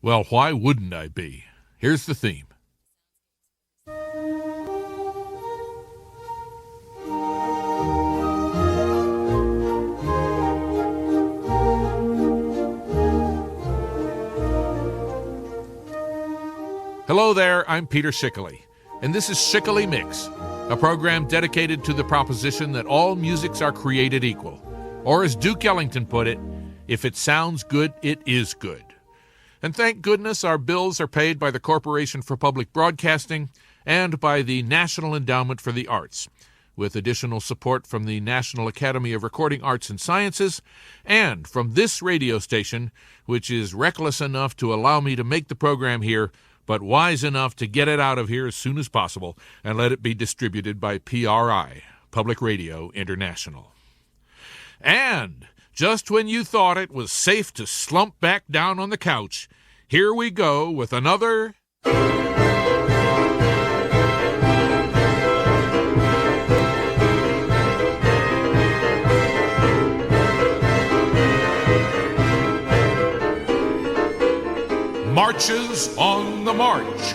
Well, why wouldn't I be? Here's the theme. Hello there, I'm Peter Schickele, and this is Schickele Mix, a program dedicated to the proposition that all musics are created equal. Or as Duke Ellington put it, if it sounds good, it is good. And thank goodness our bills are paid by the Corporation for Public Broadcasting and by the National Endowment for the Arts, with additional support from the National Academy of Recording Arts and Sciences and from this radio station, which is reckless enough to allow me to make the program here, but wise enough to get it out of here as soon as possible and let it be distributed by PRI, Public Radio International. And just when you thought it was safe to slump back down on the couch, here we go with another... Marches on the March.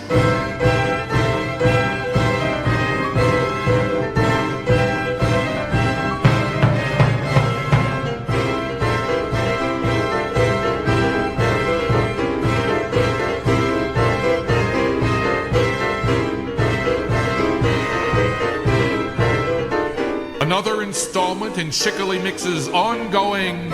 Another installment in Schickele Mix's ongoing...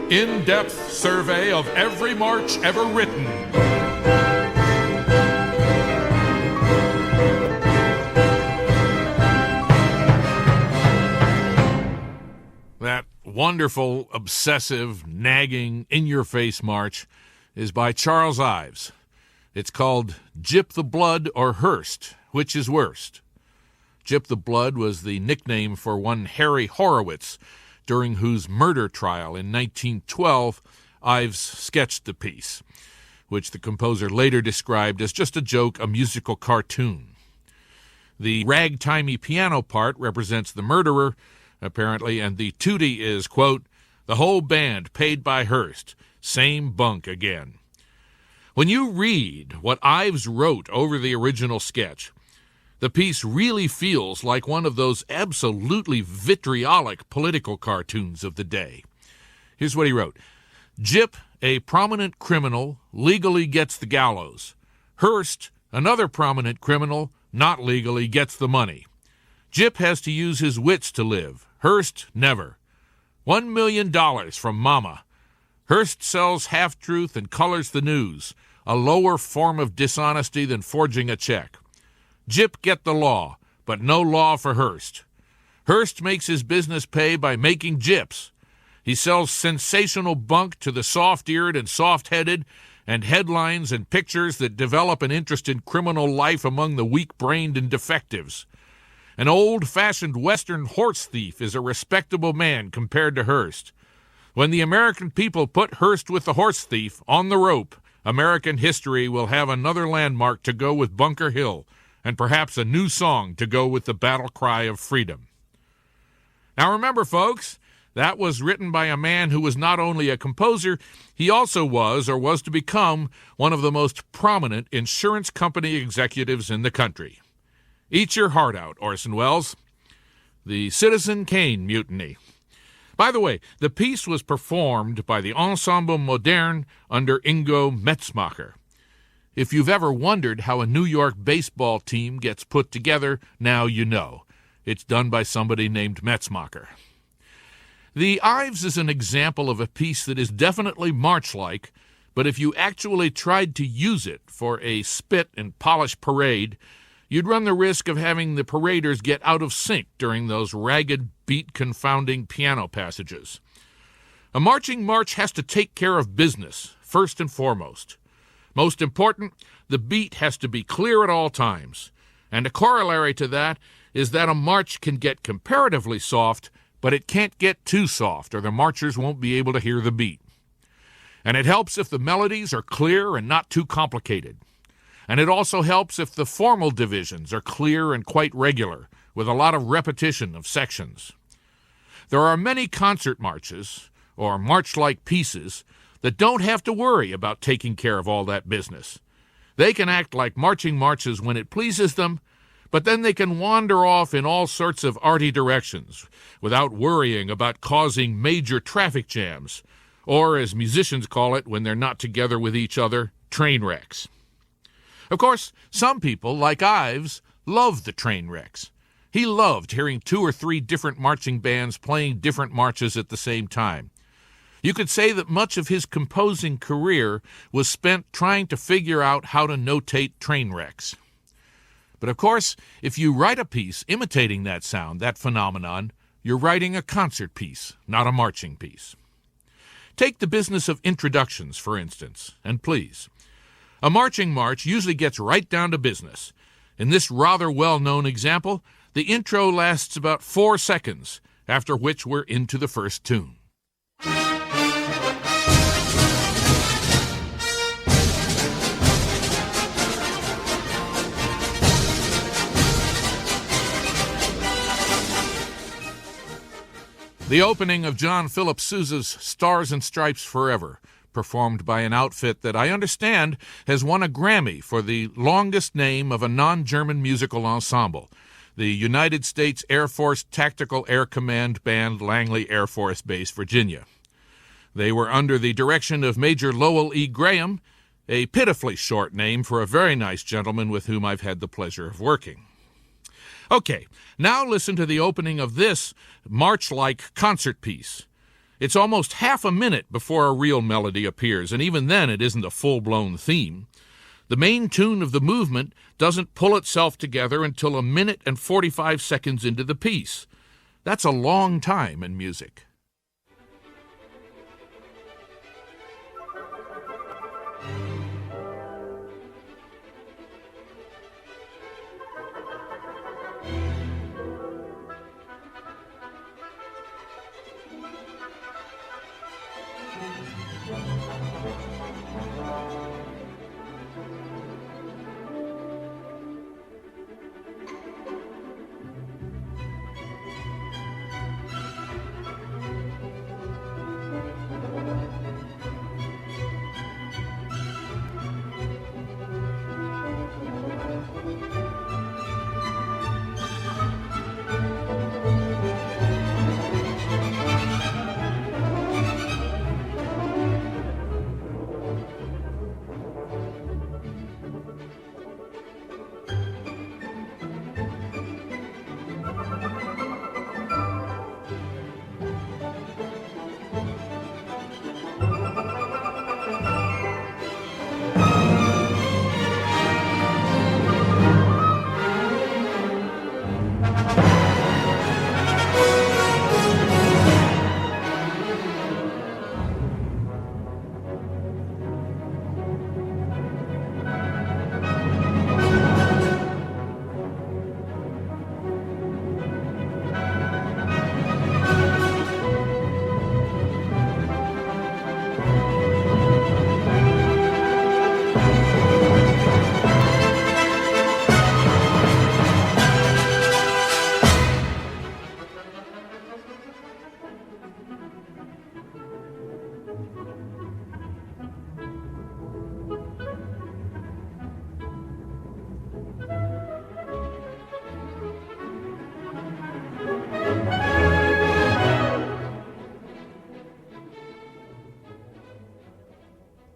in-depth survey of every march ever written. That wonderful, obsessive, nagging, in-your-face march is by Charles Ives. It's called Gyp the Blood or Hearst, which is worst. Gyp the Blood was the nickname for one Harry Horowitz, during whose murder trial in 1912 Ives sketched the piece, which the composer later described as just a joke, a musical cartoon. The ragtimey piano part represents the murderer, apparently, and the tutti is, quote, the whole band paid by Hearst, same bunk again. When you read what Ives wrote over the original sketch, the piece really feels like one of those absolutely vitriolic political cartoons of the day. Here's what he wrote. Gyp, a prominent criminal, legally gets the gallows. Hearst, another prominent criminal, not legally gets the money. Gyp has to use his wits to live. Hearst, never. $1 million from Mama. Hearst sells half-truth and colors the news, a lower form of dishonesty than forging a check. Gyp get the law, but no law for Hearst. Hearst makes his business pay by making gyps. He sells sensational bunk to the soft-eared and soft-headed, and headlines and pictures that develop an interest in criminal life among the weak-brained and defectives. An old-fashioned Western horse thief is a respectable man compared to Hearst. When the American people put Hearst with the horse thief on the rope, American history will have another landmark to go with Bunker Hill, and perhaps a new song to go with the battle cry of freedom. Now remember, folks, that was written by a man who was not only a composer, he also was, or was to become, one of the most prominent insurance company executives in the country. Eat your heart out, Orson Welles. The Citizen Kane Mutiny. By the way, the piece was performed by the Ensemble Moderne under Ingo Metzmacher. If you've ever wondered how a New York baseball team gets put together, now you know. It's done by somebody named Metzmacher. The Ives is an example of a piece that is definitely march-like, but if you actually tried to use it for a spit and polish parade, you'd run the risk of having the paraders get out of sync during those ragged, beat-confounding piano passages. A marching march has to take care of business, first and foremost. Most important, the beat has to be clear at all times. And a corollary to that is that a march can get comparatively soft but it can't get too soft or the marchers won't be able to hear the beat. And it helps if the melodies are clear and not too complicated. And it also helps if the formal divisions are clear and quite regular, with a lot of repetition of sections. There are many concert marches, or march-like pieces, that don't have to worry about taking care of all that business. They can act like marching marches when it pleases them, but then they can wander off in all sorts of arty directions without worrying about causing major traffic jams, or, as musicians call it when they're not together with each other, train wrecks. Of course, some people, like Ives, love the train wrecks. He loved hearing 2 or 3 different marching bands playing different marches at the same time. You could say that much of his composing career was spent trying to figure out how to notate train wrecks. But of course, if you write a piece imitating that sound, that phenomenon, you're writing a concert piece, not a marching piece. Take the business of introductions, for instance, and please. A marching march usually gets right down to business. In this rather well-known example, the intro lasts about 4 seconds, after which we're into the first tune. The opening of John Philip Sousa's Stars and Stripes Forever, performed by an outfit that I understand has won a Grammy for the longest name of a non-German musical ensemble, the United States Air Force Tactical Air Command Band, Langley Air Force Base, Virginia. They were under the direction of Major Lowell E. Graham, a pitifully short name for a very nice gentleman with whom I've had the pleasure of working. Okay, now listen to the opening of this march-like concert piece. It's almost half a minute before a real melody appears, and even then it isn't a full-blown theme. The main tune of the movement doesn't pull itself together until 1 minute and 45 seconds into the piece. That's a long time in music.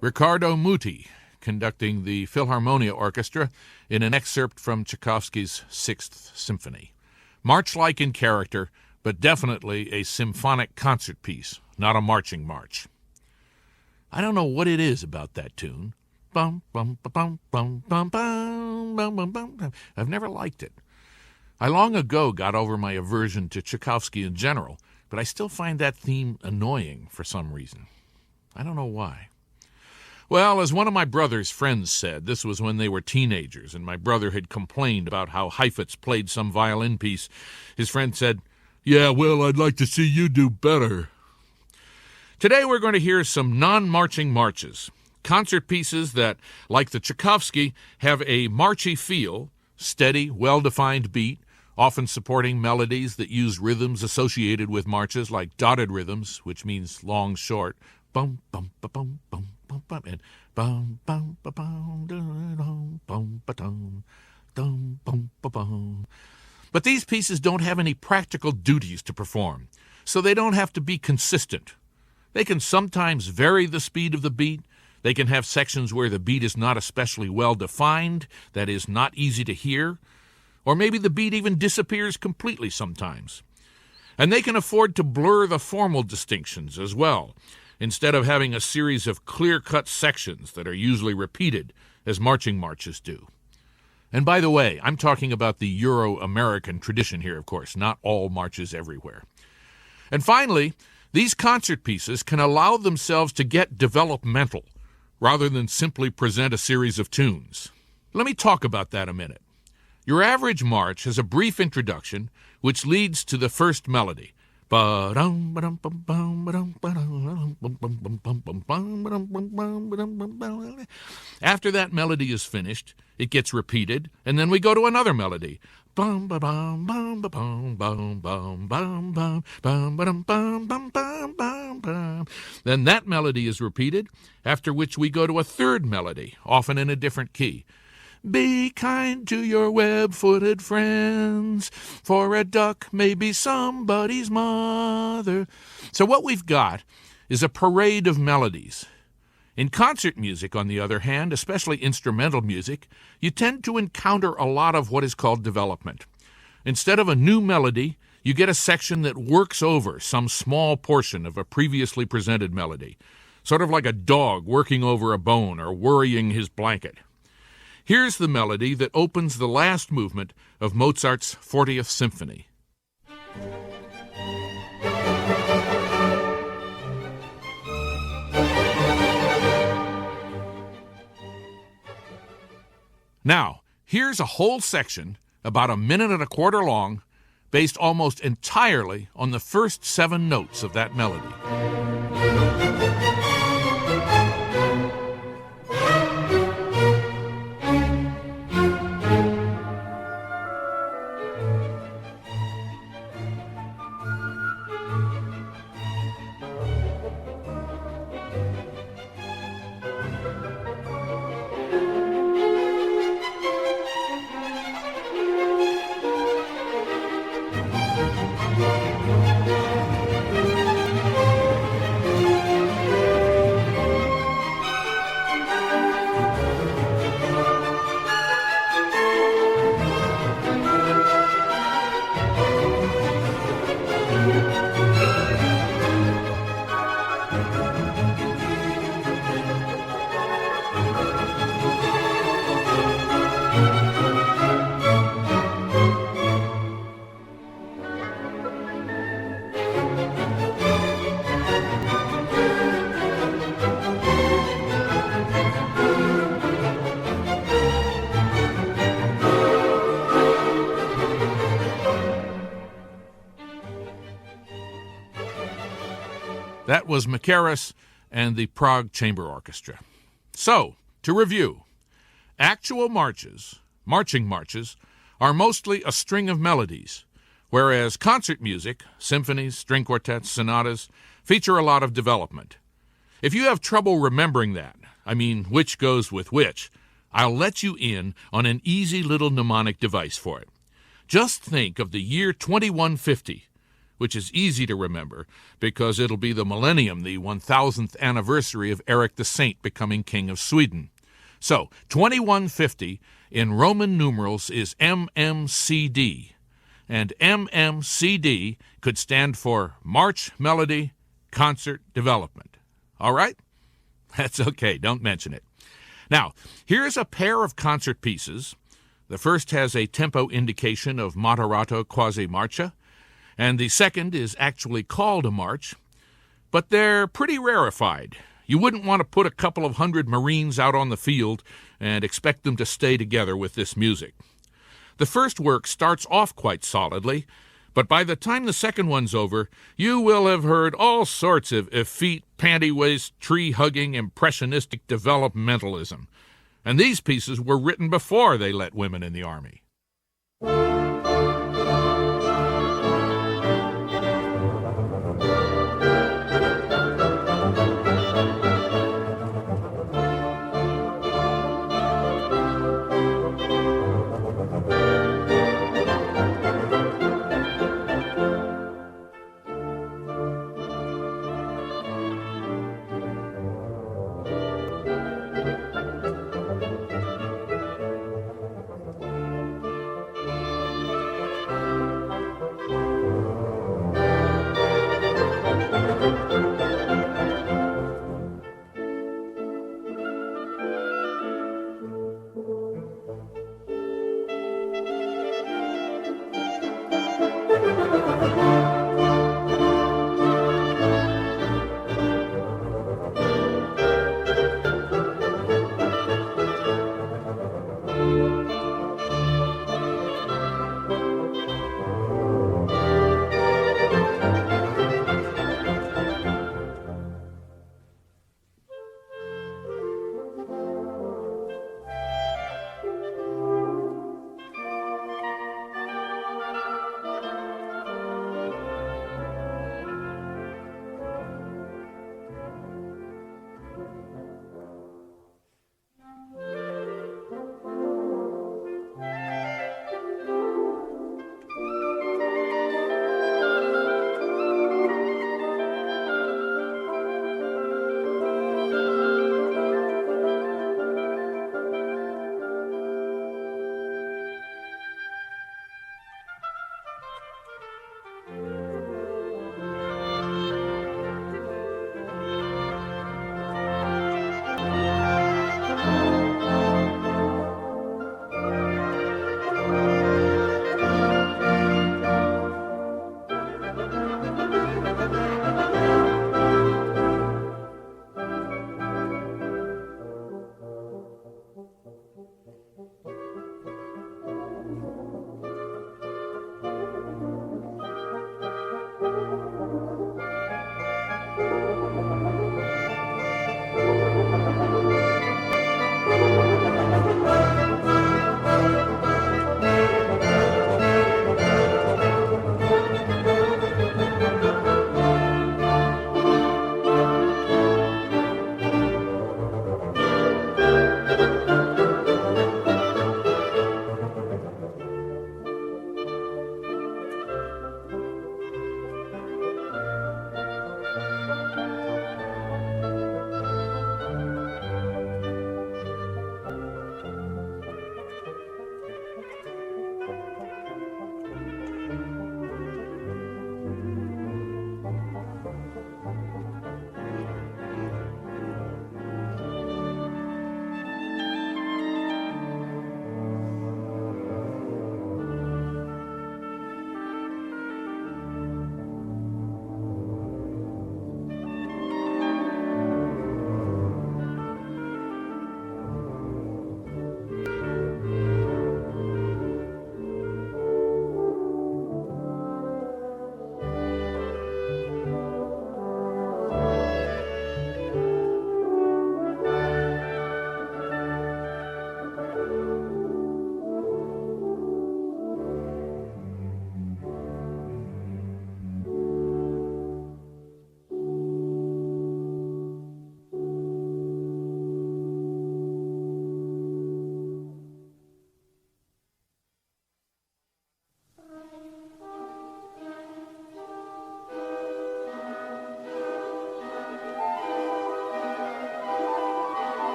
Riccardo Muti, conducting the Philharmonia Orchestra in an excerpt from Tchaikovsky's Sixth Symphony. March-like in character, but definitely a symphonic concert piece, not a marching march. I don't know what it is about that tune. Bum, bum, bum, bum, bum, bum, bum, bum, bum. I've never liked it. I long ago got over my aversion to Tchaikovsky in general, but I still find that theme annoying for some reason. I don't know why. Well, as one of my brother's friends said, this was when they were teenagers, and my brother had complained about how Heifetz played some violin piece. His friend said, Yeah, well, I'd like to see you do better. Today we're going to hear some non-marching marches, concert pieces that, like the Tchaikovsky, have a marchy feel, steady, well-defined beat, often supporting melodies that use rhythms associated with marches like dotted rhythms, which means long, short, bum, bum, ba, bum, bum, bum, bum, and bum, bum, ba, bum, dum, bum, ba, dum, dum, bum, ba, bum. But these pieces don't have any practical duties to perform, so they don't have to be consistent. They can sometimes vary the speed of the beat. They can have sections where the beat is not especially well defined, that is, not easy to hear, or maybe the beat even disappears completely sometimes. And they can afford to blur the formal distinctions as well, instead of having a series of clear-cut sections that are usually repeated, as marching marches do. And by the way, I'm talking about the Euro-American tradition here, of course, not all marches everywhere. And finally, these concert pieces can allow themselves to get developmental, rather than simply present a series of tunes. Let me talk about that a minute. Your average march has a brief introduction, which leads to the first melody. After that melody is finished, it gets repeated, and then we go to another melody. Then that melody is repeated, after which we go to a third melody, often in a different key. Be kind to your web-footed friends, for a duck may be somebody's mother. So what we've got is a parade of melodies. In concert music, on the other hand, especially instrumental music, you tend to encounter a lot of what is called development. Instead of a new melody, you get a section that works over some small portion of a previously presented melody, sort of like a dog working over a bone or worrying his blanket. Here's the melody that opens the last movement of Mozart's 40th Symphony. Now, here's a whole section, about 1.25 minutes long, based almost entirely on the first 7 notes of that melody. That was Macaris and the Prague Chamber Orchestra. So, to review, actual marches, marching marches, are mostly a string of melodies, whereas concert music, symphonies, string quartets, sonatas, feature a lot of development. If you have trouble remembering that, I mean which goes with which, I'll let you in on an easy little mnemonic device for it. Just think of the year 2150, which is easy to remember because it'll be the millennium, the 1000th anniversary of Eric the Saint becoming King of Sweden. So, 2150 in Roman numerals is MMCD, and MMCD could stand for March Melody Concert Development. All right? That's okay, don't mention it. Now, here's a pair of concert pieces. The first has a tempo indication of moderato quasi marcia, and the second is actually called a march, but they're pretty rarefied. You wouldn't want to put a couple of 100 Marines out on the field and expect them to stay together with this music. The first work starts off quite solidly, But by the time the second one's over, you will have heard all sorts of effete, panty-waist, tree-hugging, impressionistic developmentalism. And these pieces were written before they let women in the Army.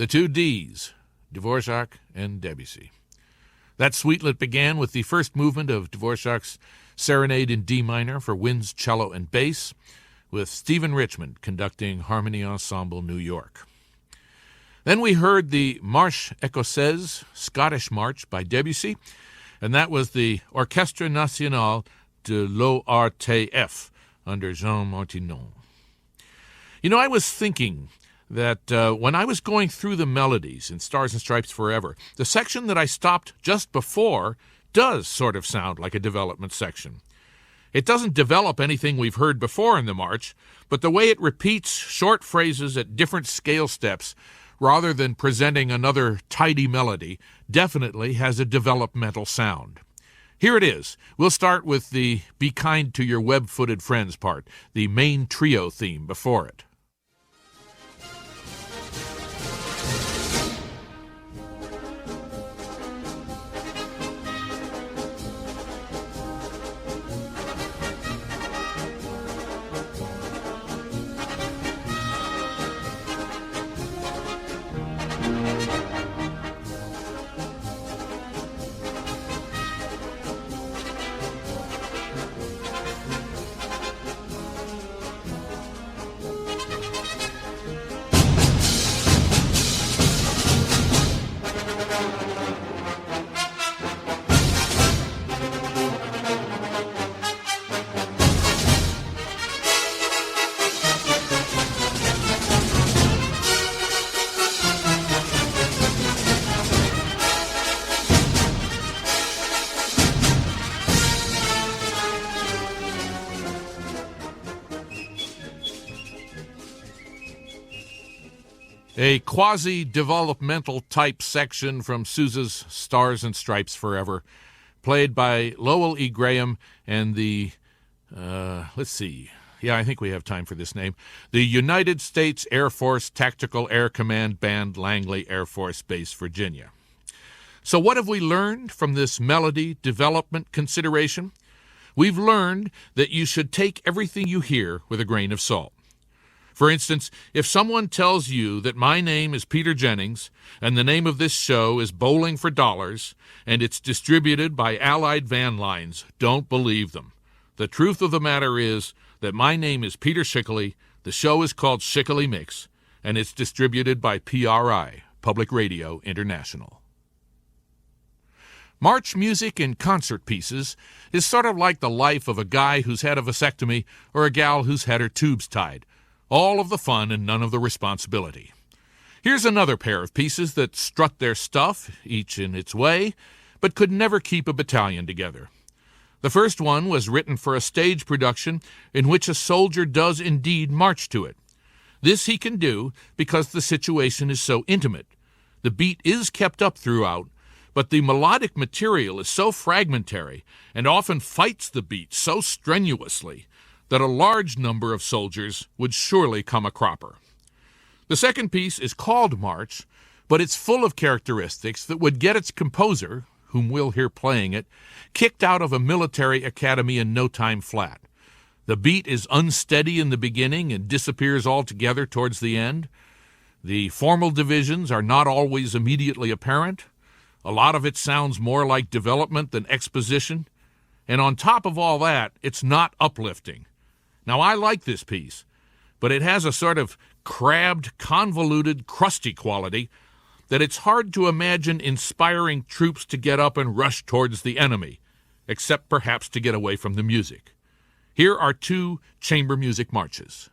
the two Ds, Dvorak and Debussy. That suitelet began with the first movement of Dvorak's Serenade in D minor for winds, cello, and bass, with Stephen Richmond conducting Harmony Ensemble New York. Then we heard the Marche Écossaise, Scottish March by Debussy, and that was the Orchestre National de l'ORTF under Jean Martinon. You know, I was thinking that when I was going through the melodies in Stars and Stripes Forever, the section that I stopped just before does sort of sound like a development section. It doesn't develop anything we've heard before in the march, but the way it repeats short phrases at different scale steps rather than presenting another tidy melody definitely has a developmental sound. Here it is. We'll start with the Be Kind to Your Web-Footed Friends part, the main trio theme before it. A quasi-developmental type section from Sousa's Stars and Stripes Forever, played by Lowell E. Graham and the, I think we have time for this name, the United States Air Force Tactical Air Command Band, Langley Air Force Base, Virginia. So what have we learned from this melody development consideration? We've learned that you should take everything you hear with a grain of salt. For instance, if someone tells you that my name is Peter Jennings and the name of this show is Bowling for Dollars and it's distributed by Allied Van Lines, don't believe them. The truth of the matter is that my name is Peter Schickele, the show is called Schickele Mix, and it's distributed by PRI, Public Radio International. March music in concert pieces is sort of like the life of a guy who's had a vasectomy or a gal who's had her tubes tied. All of the fun and none of the responsibility. Here's another pair of pieces that strut their stuff, each in its way, but could never keep a battalion together. The first one was written for a stage production in which a soldier does indeed march to it. This he can do because the situation is so intimate. The beat is kept up throughout, but the melodic material is so fragmentary and often fights the beat so strenuously that a large number of soldiers would surely come a cropper. The second piece is called March, but it's full of characteristics that would get its composer, whom we'll hear playing it, kicked out of a military academy in no time flat. The beat is unsteady in the beginning and disappears altogether towards the end. The formal divisions are not always immediately apparent. A lot of it sounds more like development than exposition. And on top of all that, it's not uplifting. Now, I like this piece, but it has a sort of crabbed, convoluted, crusty quality that it's hard to imagine inspiring troops to get up and rush towards the enemy, except perhaps to get away from the music. Here are two chamber music marches.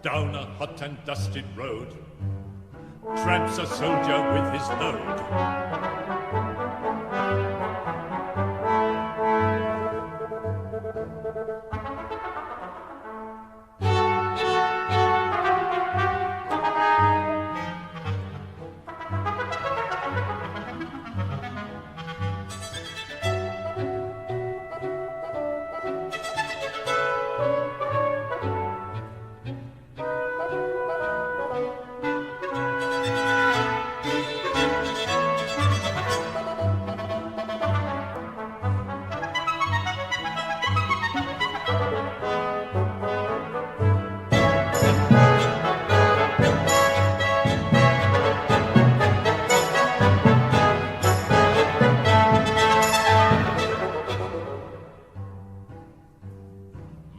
Down a hot and dusty road tramps a soldier with his load.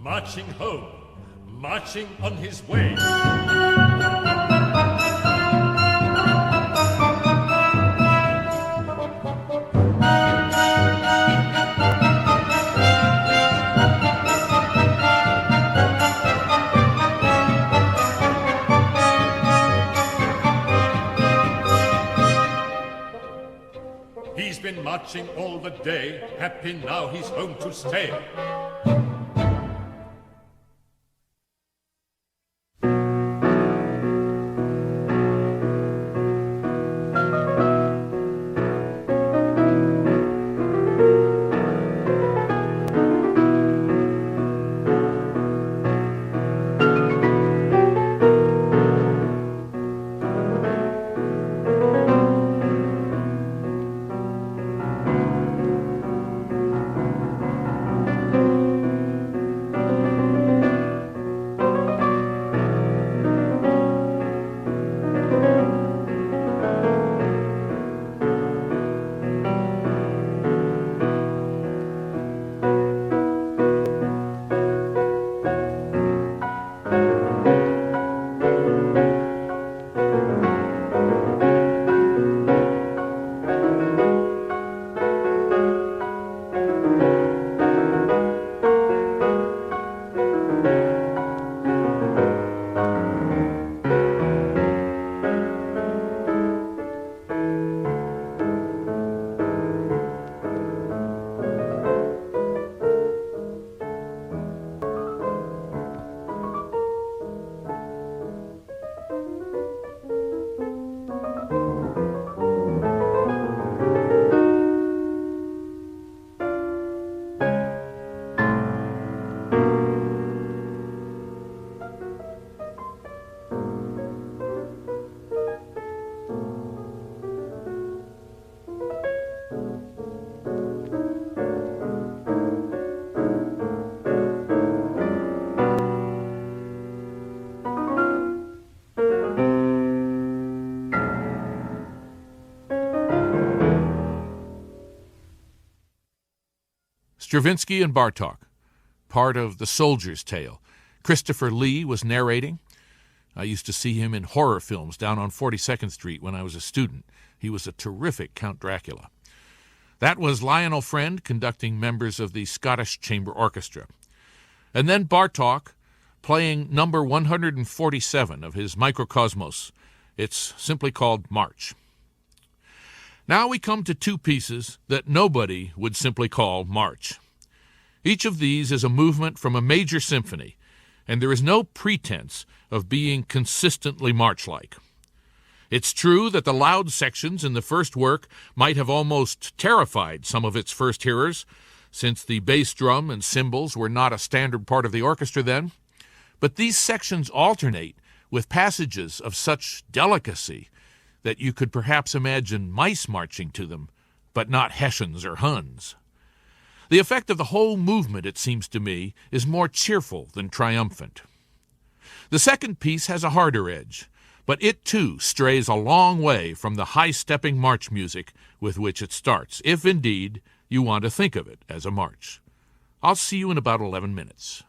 marching home, marching on his way. He's been marching all the day, happy now he's home to stay. Stravinsky and Bartók, part of The Soldier's Tale. Christopher Lee was narrating. I used to see him in horror films down on 42nd Street when I was a student. He was a terrific Count Dracula. That was Lionel Friend conducting members of the Scottish Chamber Orchestra. And then Bartók playing number 147 of his Microcosmos. It's simply called March. Now we come to two pieces that nobody would simply call march. Each of these is a movement from a major symphony, and there is no pretense of being consistently march-like. It's true that the loud sections in the first work might have almost terrified some of its first hearers, since the bass drum and cymbals were not a standard part of the orchestra then, but these sections alternate with passages of such delicacy that you could perhaps imagine mice marching to them, but not Hessians or Huns. The effect of the whole movement, it seems to me, is more cheerful than triumphant. The second piece has a harder edge, but it too strays a long way from the high-stepping march music with which it starts, if indeed you want to think of it as a march. I'll see you in about 11 minutes.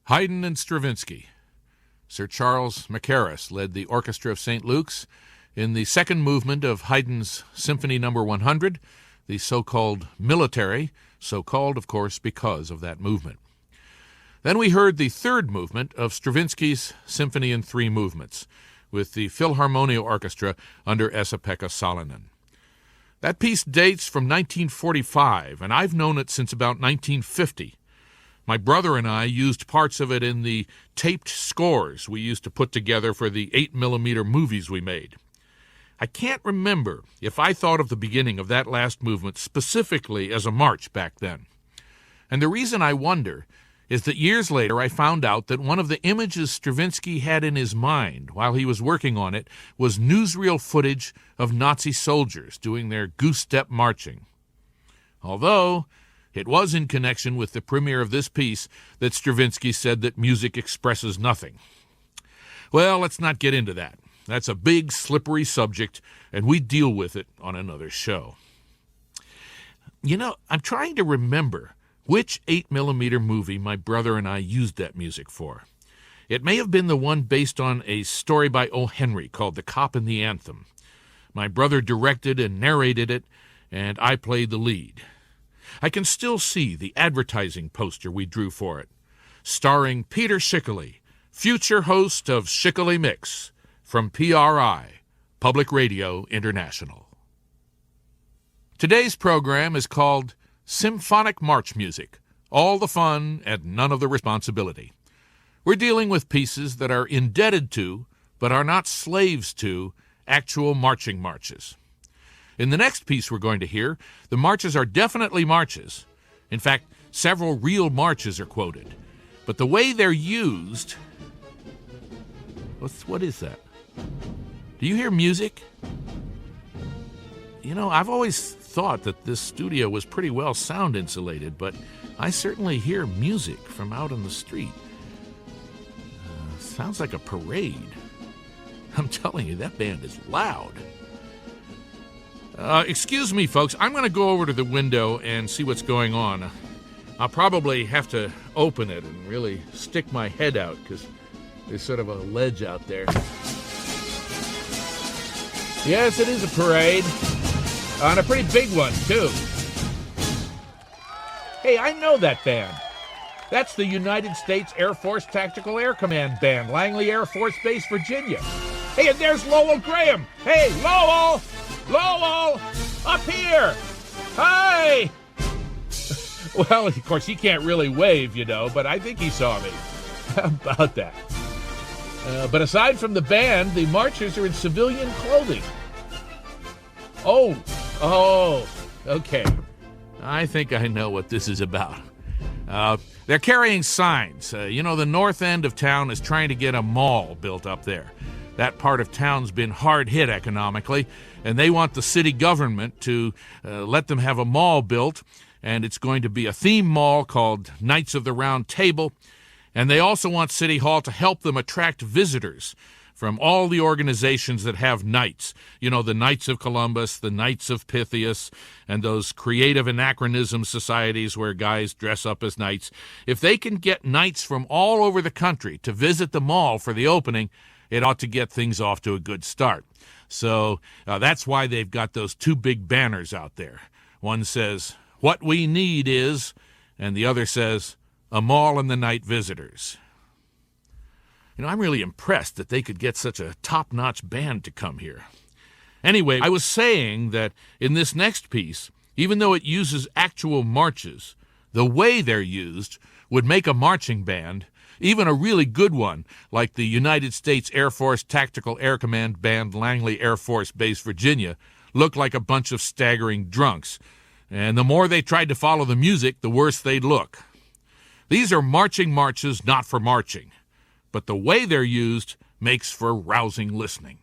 Haydn and Stravinsky. Sir Charles Mackerras led the Orchestra of St. Luke's in the second movement of Haydn's Symphony No. 100, the so-called military, so-called, of course, because of that movement. Then we heard the third movement of Stravinsky's Symphony in Three Movements, with the Philharmonia Orchestra under Esa-Pekka Salonen. That piece dates from 1945, and I've known it since about 1950. My brother and I used parts of it in the taped scores we used to put together for the 8mm movies we made. I can't remember if I thought of the beginning of that last movement specifically as a march back then. And the reason I wonder is that years later I found out that one of the images Stravinsky had in his mind while he was working on it was newsreel footage of Nazi soldiers doing their goose-step marching. Although it was in connection with the premiere of this piece that Stravinsky said that music expresses nothing. Well, let's not get into that. That's a big, slippery subject, and we deal with it on another show. You know, I'm trying to remember which 8mm movie my brother and I used that music for. It may have been the one based on a story by O. Henry called The Cop and the Anthem. My brother directed and narrated it, and I played the lead. I can still see the advertising poster we drew for it, starring Peter Schickele, future host of Schickele Mix, from PRI, Public Radio International. Today's program is called Symphonic March Music, all the fun and none of the responsibility. We're dealing with pieces that are indebted to, but are not slaves to, actual marching marches. In the next piece we're going to hear, the marches are definitely marches. In fact, several real marches are quoted. But the way they're used... What is that? Do you hear music? You know, I've always thought that this studio was pretty well sound insulated, but I certainly hear music from out on the street. Sounds like a parade. I'm telling you, that band is loud. Excuse me, folks. I'm going to go over to the window and see what's going on. I'll probably have to open it and really stick my head out because there's sort of a ledge out there. Yes, it is a parade. And a pretty big one, too. Hey, I know that band. That's the United States Air Force Tactical Air Command Band, Langley Air Force Base, Virginia. Hey, and there's Lowell Graham. Hey, Lowell! Lowell! Up here! Hi! Well, of course, he can't really wave, you know, but I think he saw me. How about that? But aside from the band, the marchers are in civilian clothing. Oh, okay. I think I know what this is about. They're carrying signs. The north end of town is trying to get a mall built up there. That part of town's been hard hit economically, and they want the city government to let them have a mall built, and it's going to be a theme mall called Knights of the Round Table, and they also want City Hall to help them attract visitors from all the organizations that have knights. You know, the Knights of Columbus, the Knights of Pythias, and those creative anachronism societies where guys dress up as knights. If they can get knights from all over the country to visit the mall for the opening, it ought to get things off to a good start. So that's why they've got those two big banners out there. One says, "What we need is," and the other says, "A mall and the night visitors." I'm really impressed that they could get such a top-notch band to come here. Anyway, I was saying that in this next piece, even though it uses actual marches, the way they're used would make a marching band, even a really good one, like the United States Air Force Tactical Air Command Band, Langley Air Force Base, Virginia, look like a bunch of staggering drunks. And the more they tried to follow the music, the worse they'd look. These are marching marches not for marching, but the way they're used makes for rousing listening.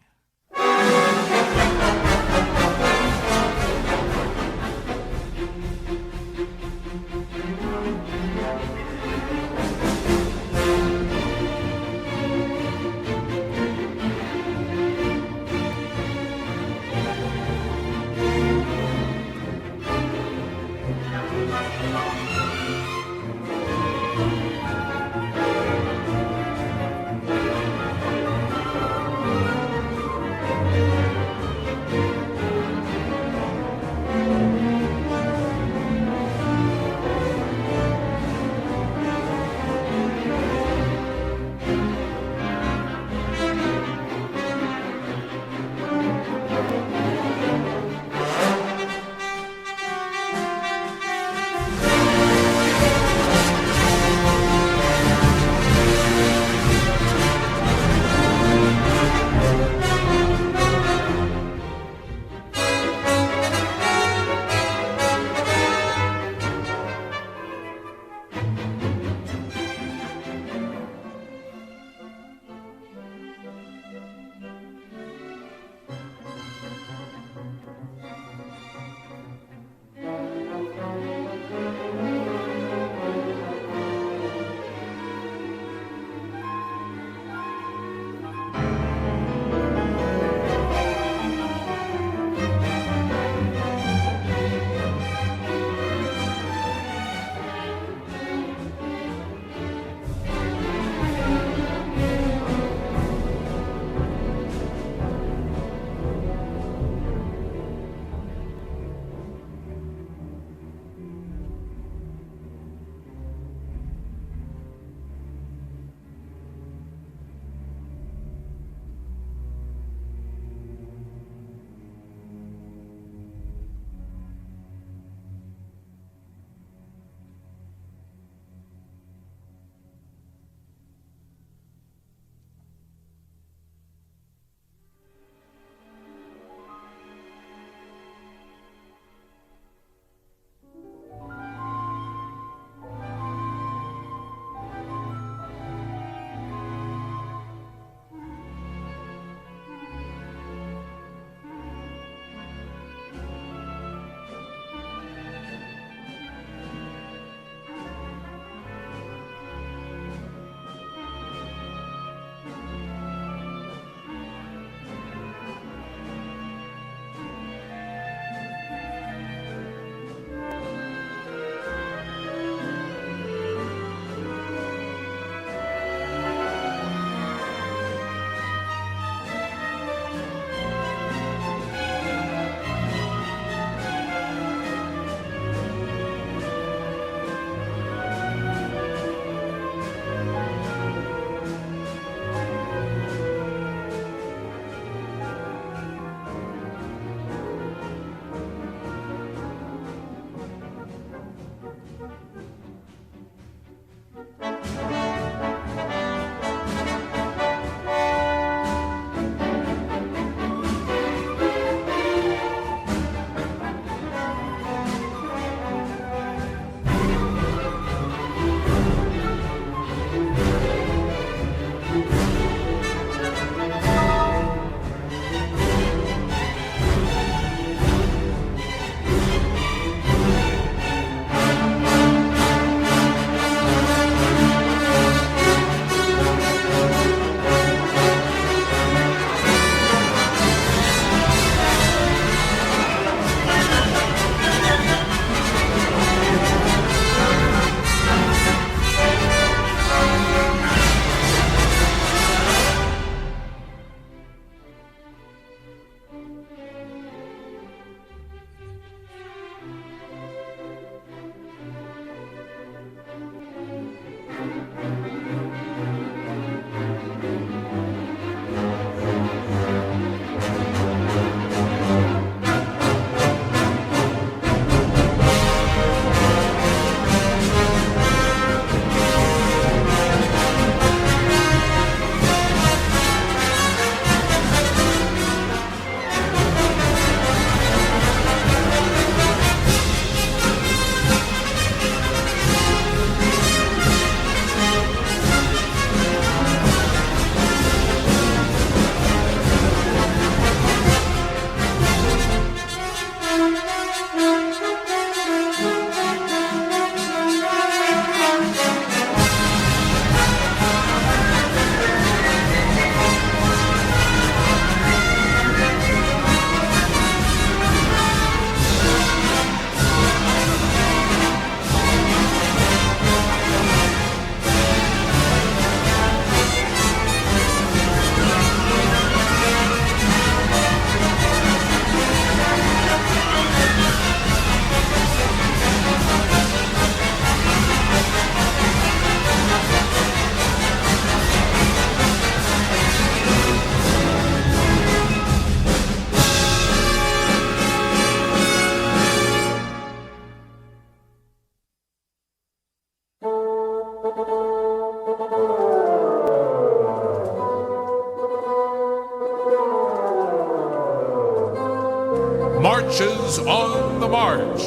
marches on the march.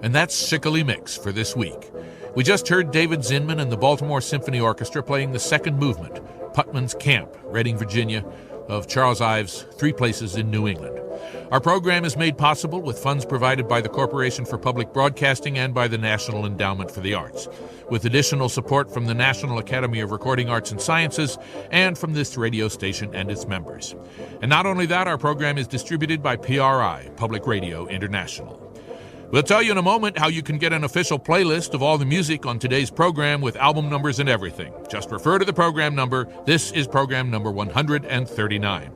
And that's Schickele Mix for this week. We just heard David Zinman and the Baltimore Symphony Orchestra playing the second movement, Putman's Camp, Reading, Virginia, of Charles Ives' Three Places in New England. Our program is made possible with funds provided by the Corporation for Public Broadcasting and by the National Endowment for the Arts, with additional support from the National Academy of Recording Arts and Sciences and from this radio station and its members. And not only that, our program is distributed by PRI, Public Radio International. We'll tell you in a moment how you can get an official playlist of all the music on today's program with album numbers and everything. Just refer to the program number. This is program number 139.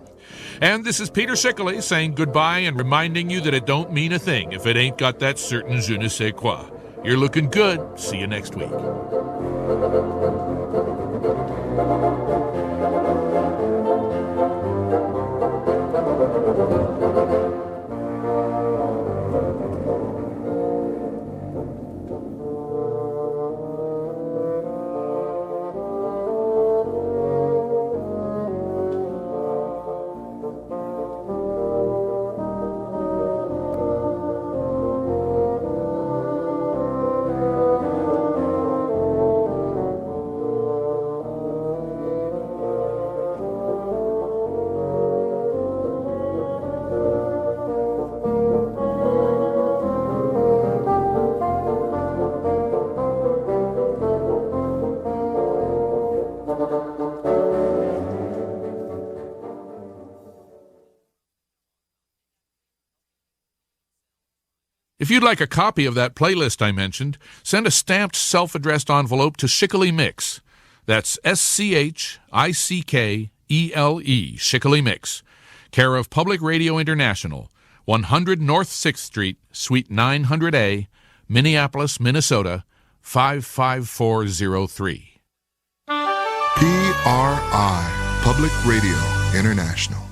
And this is Peter Schickele saying goodbye and reminding you that it don't mean a thing if it ain't got that certain je ne sais quoi. You're looking good. See you next week. If you'd like a copy of that playlist I mentioned, send a stamped self-addressed envelope to Schickele Mix. That's SCHICKELE, Schickele Mix, care of Public Radio International, 100 North 6th Street, Suite 900A, Minneapolis, Minnesota, 55403. PRI, Public Radio International.